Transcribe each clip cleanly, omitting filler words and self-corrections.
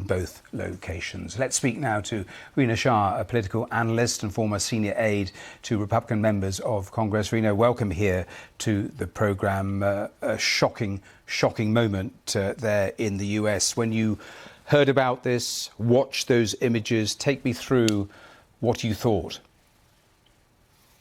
both locations. Let's speak now to Rina Shah, a political analyst and former senior aide to Republican members of Congress. Rina, welcome here to the programme. A shocking moment there in the US. When you heard about this, watched those images, take me through what you thought.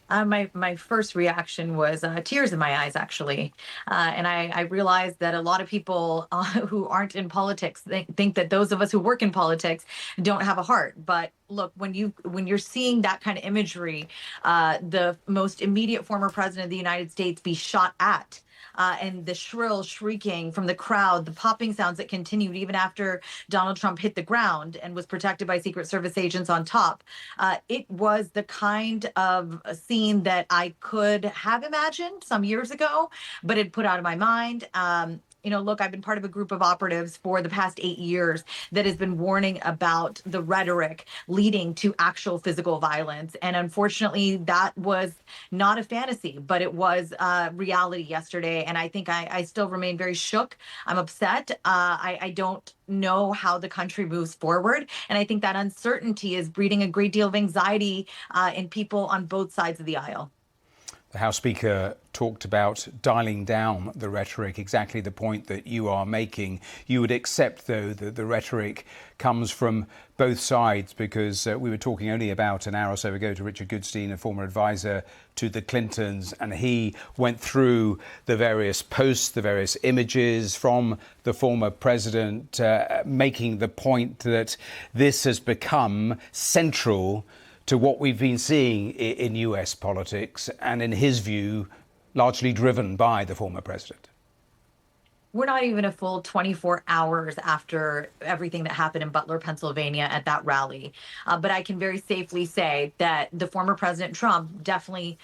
My first reaction was tears in my eyes, actually. And I realized that a lot of people who aren't in politics think that those of us who work in politics don't have a heart. But look, when you're seeing that kind of imagery, the most immediate former president of the United States be shot at, and the shrill shrieking from the crowd, the popping sounds that continued even after Donald Trump hit the ground and was protected by Secret Service agents on top. It was the kind of scene that I could have imagined some years ago, but it put out of my mind. Look, I've been part of a group of operatives for the past 8 years that has been warning about the rhetoric leading to actual physical violence. And unfortunately, that was not a fantasy, but it was reality yesterday. And I think I still remain very shook. I'm upset. I don't know how the country moves forward. And I think that uncertainty is breeding a great deal of anxiety in people on both sides of the aisle. The House Speaker talked about dialing down the rhetoric, exactly the point that you are making. You would accept, though, that the rhetoric comes from both sides, because we were talking only about an hour or so ago to Richard Goodstein, a former advisor to the Clintons, and he went through the various posts, the various images from the former president, making the point that this has become central to what we've been seeing in US politics, and in his view, largely driven by the former president. We're not even a full 24 hours after everything that happened in Butler, Pennsylvania at that rally. But I can very safely say that the former President Trump definitely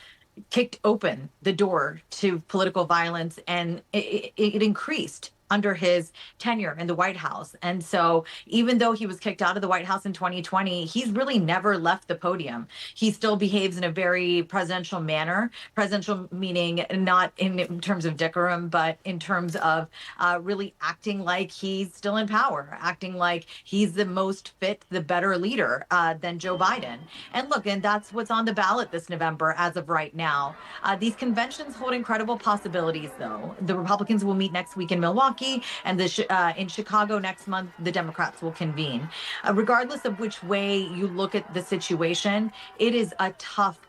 kicked open the door to political violence, and it increased under his tenure in the White House. And so even though he was kicked out of the White House in 2020, he's really never left the podium. He still behaves in a very presidential manner, presidential meaning not in terms of decorum, but in terms of really acting like he's still in power, acting like he's the most fit, the better leader than Joe Biden. And look, and that's what's on the ballot this November as of right now. These conventions hold incredible possibilities, though. The Republicans will meet next week in Milwaukee, and in Chicago next month, the Democrats will convene. Regardless of which way you look at the situation, it is a tough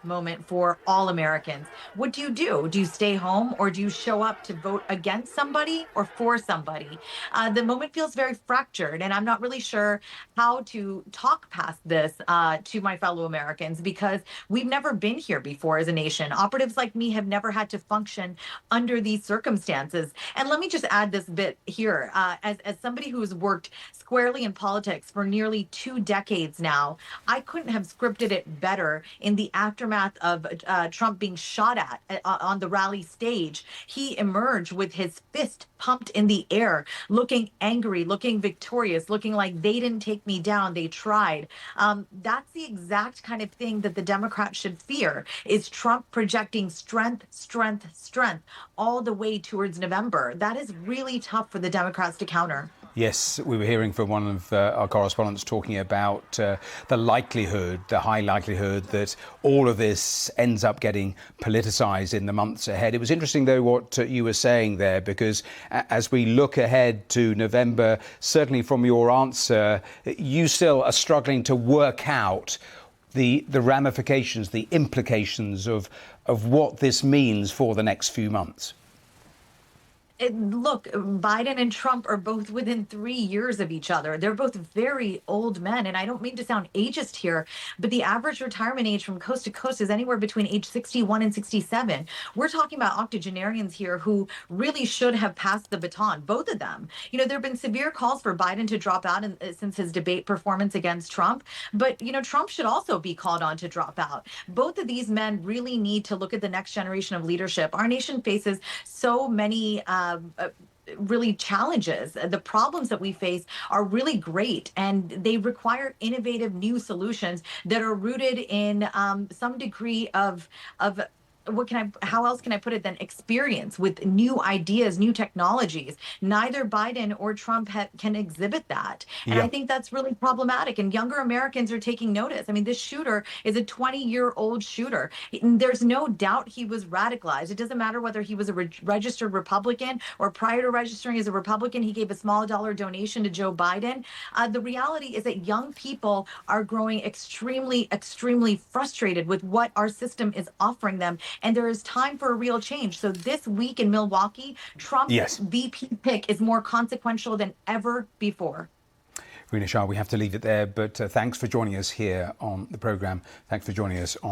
moment for all Americans. What do? Do you stay home, or do you show up to vote against somebody or for somebody? The moment feels very fractured, and I'm not really sure how to talk past this to my fellow Americans, because we've never been here before as a nation. Operatives like me have never had to function under these circumstances. And let me just add this bit here. As somebody who's worked squarely in politics for nearly 2 decades now, I couldn't have scripted it better. In the aftermath of Trump being shot at on the rally stage, he emerged with his fist pumped in the air, looking angry, looking victorious, looking like they didn't take me down, they tried. That's the exact kind of thing that the Democrats should fear, is Trump projecting strength all the way towards November. That is really tough for the Democrats to counter. Yes, we were hearing from one of our correspondents talking about the high likelihood that all of this ends up getting politicized in the months ahead. It was interesting, though, what you were saying there, because as we look ahead to November, certainly from your answer, you still are struggling to work out the ramifications, the implications of what this means for the next few months. Look, Biden and Trump are both within 3 years of each other. They're both very old men. And I don't mean to sound ageist here, but the average retirement age from coast to coast is anywhere between age 61 and 67. We're talking about octogenarians here who really should have passed the baton, both of them. There have been severe calls for Biden to drop out since his debate performance against Trump. But, Trump should also be called on to drop out. Both of these men really need to look at the next generation of leadership. Our nation faces so many really challenges. The problems that we face are really great, and they require innovative new solutions that are rooted in some degree of how else can I put it than experience with new ideas, new technologies. Neither Biden or Trump can exhibit that. And I Yeah. think that's really problematic. And younger Americans are taking notice. I mean, this shooter is a 20-year-old shooter. There's no doubt he was radicalized. It doesn't matter whether he was a registered Republican or prior to registering as a Republican, he gave a small dollar donation to Joe Biden. The reality is that young people are growing extremely, extremely frustrated with what our system is offering them. And there is time for a real change. So this week in Milwaukee, Trump's Yes. VP pick is more consequential than ever before. Rina Shah, we have to leave it there, but thanks for joining us here on the programme. Thanks for joining us on